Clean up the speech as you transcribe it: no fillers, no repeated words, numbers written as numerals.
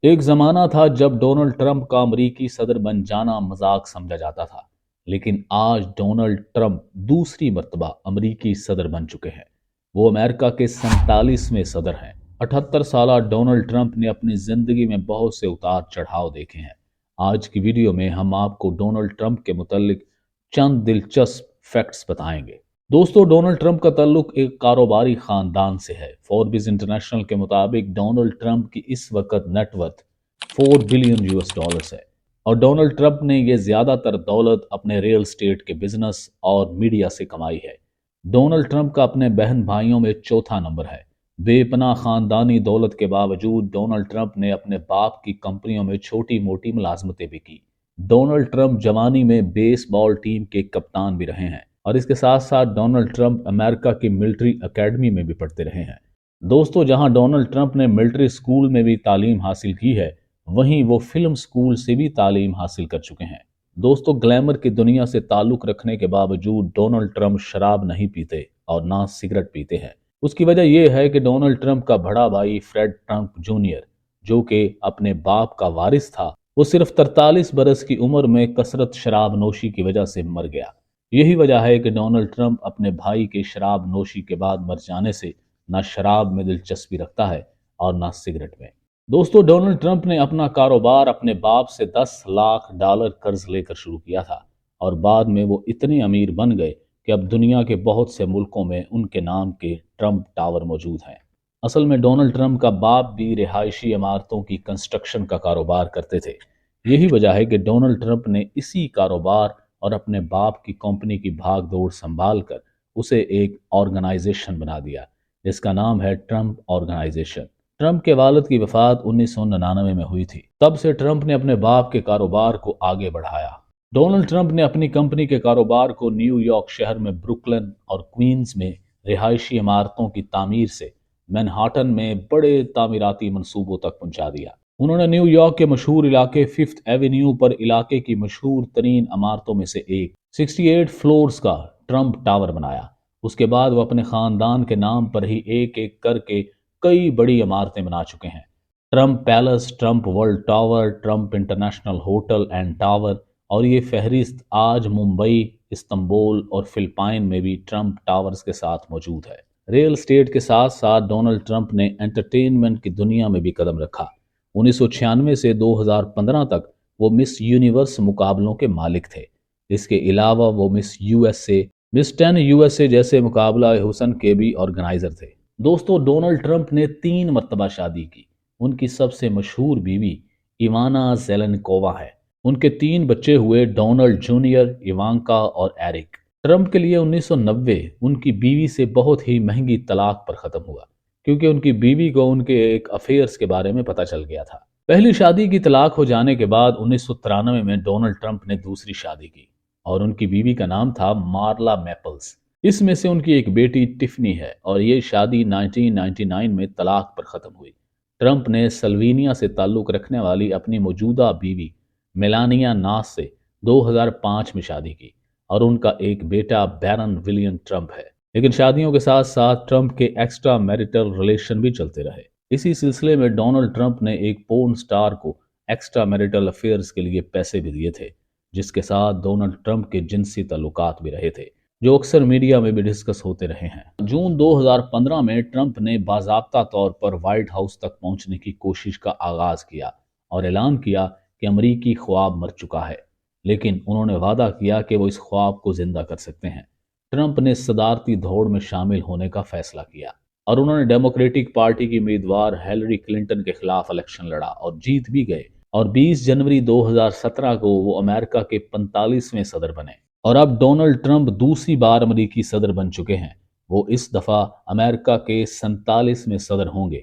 ایک زمانہ تھا جب ڈونلڈ ٹرمپ کا امریکی صدر بن جانا مذاق سمجھا جاتا تھا، لیکن آج ڈونلڈ ٹرمپ دوسری مرتبہ امریکی صدر بن چکے ہیں۔ وہ امریکہ کے 47ویں صدر ہیں۔ 78 سالہ ڈونلڈ ٹرمپ نے اپنی زندگی میں بہت سے اتار چڑھاؤ دیکھے ہیں۔ آج کی ویڈیو میں ہم آپ کو ڈونلڈ ٹرمپ کے متعلق چند دلچسپ فیکٹس بتائیں گے۔ دوستو، ڈونلڈ ٹرمپ کا تعلق ایک کاروباری خاندان سے ہے۔ فوربس انٹرنیشنل کے مطابق ڈونلڈ ٹرمپ کی اس وقت net worth 4 billion US dollars ہے، اور ڈونلڈ ٹرمپ نے یہ زیادہ تر دولت اپنے ریل اسٹیٹ کے بزنس اور میڈیا سے کمائی ہے۔ ڈونلڈ ٹرمپ کا اپنے بہن بھائیوں میں چوتھا نمبر ہے۔ بے پناہ خاندانی دولت کے باوجود ڈونلڈ ٹرمپ نے اپنے باپ کی کمپنیوں میں چھوٹی موٹی ملازمتیں بھی کی۔ ڈونلڈ ٹرمپ جوانی میں بیس بال ٹیم کے کپتان بھی رہے ہیں، اور اس کے ساتھ ساتھ ڈونلڈ ٹرمپ امریکہ کی ملٹری اکیڈمی میں بھی پڑھتے رہے ہیں۔ دوستو، جہاں ڈونلڈ ٹرمپ نے ملٹری اسکول میں بھی تعلیم حاصل کی ہے، وہیں وہ فلم اسکول سے بھی تعلیم حاصل کر چکے ہیں۔ دوستو، گلیمر کی دنیا سے تعلق رکھنے کے باوجود ڈونلڈ ٹرمپ شراب نہیں پیتے اور نہ سگریٹ پیتے ہیں۔ اس کی وجہ یہ ہے کہ ڈونلڈ ٹرمپ کا بڑا بھائی فریڈ ٹرمپ جونیئر، جو کہ اپنے باپ کا وارث تھا، وہ صرف 43 برس کی عمر میں کثرت شراب نوشی کی وجہ سے مر گیا۔ یہی وجہ ہے کہ ڈونلڈ ٹرمپ اپنے بھائی کے شراب نوشی کے بعد مر جانے سے نہ شراب میں دلچسپی رکھتا ہے اور نہ سگریٹ میں۔ دوستو، ڈونلڈ ٹرمپ نے اپنا کاروبار اپنے باپ سے 10 لاکھ ڈالر قرض لے کر شروع کیا تھا، اور بعد میں وہ اتنے امیر بن گئے کہ اب دنیا کے بہت سے ملکوں میں ان کے نام کے ٹرمپ ٹاور موجود ہیں۔ اصل میں ڈونلڈ ٹرمپ کا باپ بھی رہائشی عمارتوں کی کنسٹرکشن کا کاروبار کرتے تھے۔ یہی وجہ ہے کہ ڈونلڈ ٹرمپ نے اسی کاروبار اور اپنے باپ کی کمپنی کی بھاگ دوڑ سنبھال کر اسے ایک آرگنائزیشن بنا دیا، جس کا نام ہے ٹرمپ آرگنائزیشن۔ ٹرمپ کے والد کی وفات 1999 میں ہوئی تھی۔ تب سے ٹرمپ نے اپنے باپ کے کاروبار کو آگے بڑھایا۔ ڈونلڈ ٹرمپ نے اپنی کمپنی کے کاروبار کو نیو یارک شہر میں بروکلن اور کوئنز میں رہائشی عمارتوں کی تعمیر سے مینہاٹن میں بڑے تعمیراتی منصوبوں تک پہنچا دیا۔ انہوں نے نیو یارک کے مشہور علاقے 5th ایونیو پر علاقے کی مشہور ترین عمارتوں میں سے ایک 68 فلورز کا ٹرمپ ٹاور بنایا۔ اس کے بعد وہ اپنے خاندان کے نام پر ہی ایک ایک کر کے کئی بڑی عمارتیں بنا چکے ہیں۔ Trump palace, Trump world tower, Trump international hotel and tower, اور یہ فہرست آج ممبئی، استنبول اور فلپائن میں بھی ٹرمپ ٹاورز کے ساتھ موجود ہے۔ ریل اسٹیٹ کے ساتھ ساتھ ڈونلڈ ٹرمپ نے انٹرٹینمنٹ کی دنیا میں بھی قدم رکھا۔ 1996 سے 2015 تک وہ مس یونیورس مقابلوں کے مالک تھے۔ اس کے علاوہ وہ مس USA، مس 10 USA جیسے مقابلہ حسن کے بھی آرگنائزر تھے۔ دوستو، ڈونلڈ ٹرمپ نے 3 مرتبہ شادی کی۔ ان کی سب سے مشہور بیوی ایوانا زیلنکووا ہے۔ ان کے 3 بچے ہوئے، ڈونلڈ جونیئر، ایوانکا اور ایرک۔ ٹرمپ کے لیے 1990 ان کی بیوی سے بہت ہی مہنگی طلاق پر ختم ہوا، کیونکہ ان کی بیوی کو ان کے ایک افیئرز کے بارے میں پتہ چل گیا تھا۔ پہلی شادی کی طلاق ہو جانے کے بعد 1993 میں ڈونلڈ ٹرمپ نے دوسری شادی کی، اور ان کی بیوی کا نام تھا مارلا میپلز۔ اس میں سے ان کی ایک بیٹی ٹفنی ہے، اور یہ شادی 1999 میں طلاق پر ختم ہوئی۔ ٹرمپ نے سلوینیا سے تعلق رکھنے والی اپنی موجودہ بیوی میلانیا ناس سے 2005 میں شادی کی، اور ان کا ایک بیٹا بیرن ولیم ٹرمپ ہے۔ لیکن شادیوں کے ساتھ ساتھ ٹرمپ کے ایکسٹرا میریٹل ریلیشن بھی چلتے رہے۔ اسی سلسلے میں ڈونلڈ ٹرمپ نے ایک پورن سٹار کو ایکسٹرا میریٹل افیئرز کے لیے پیسے بھی دیے تھے، جس کے ساتھ ڈونلڈ ٹرمپ کے جنسی تعلقات بھی رہے تھے، جو اکثر میڈیا میں بھی ڈسکس ہوتے رہے ہیں۔ جون 2015 میں ٹرمپ نے باضابطہ طور پر وائٹ ہاؤس تک پہنچنے کی کوشش کا آغاز کیا اور اعلان کیا کہ امریکی خواب مر چکا ہے، لیکن انہوں نے وعدہ کیا کہ وہ اس خواب کو زندہ کر سکتے ہیں۔ ٹرمپ نے صدارتی دوڑ میں شامل ہونے کا فیصلہ کیا، اور انہوں نے ڈیموکریٹک پارٹی کی امیدوار ہیلری کلنٹن کے خلاف الیکشن لڑا اور جیت بھی گئے، اور 20 جنوری 2017 کو وہ امریکہ کے 45ویں صدر بنے۔ اور اب ڈونلڈ ٹرمپ دوسری بار امریکی صدر بن چکے ہیں۔ وہ اس دفعہ امریکہ کے 47ویں صدر ہوں گے۔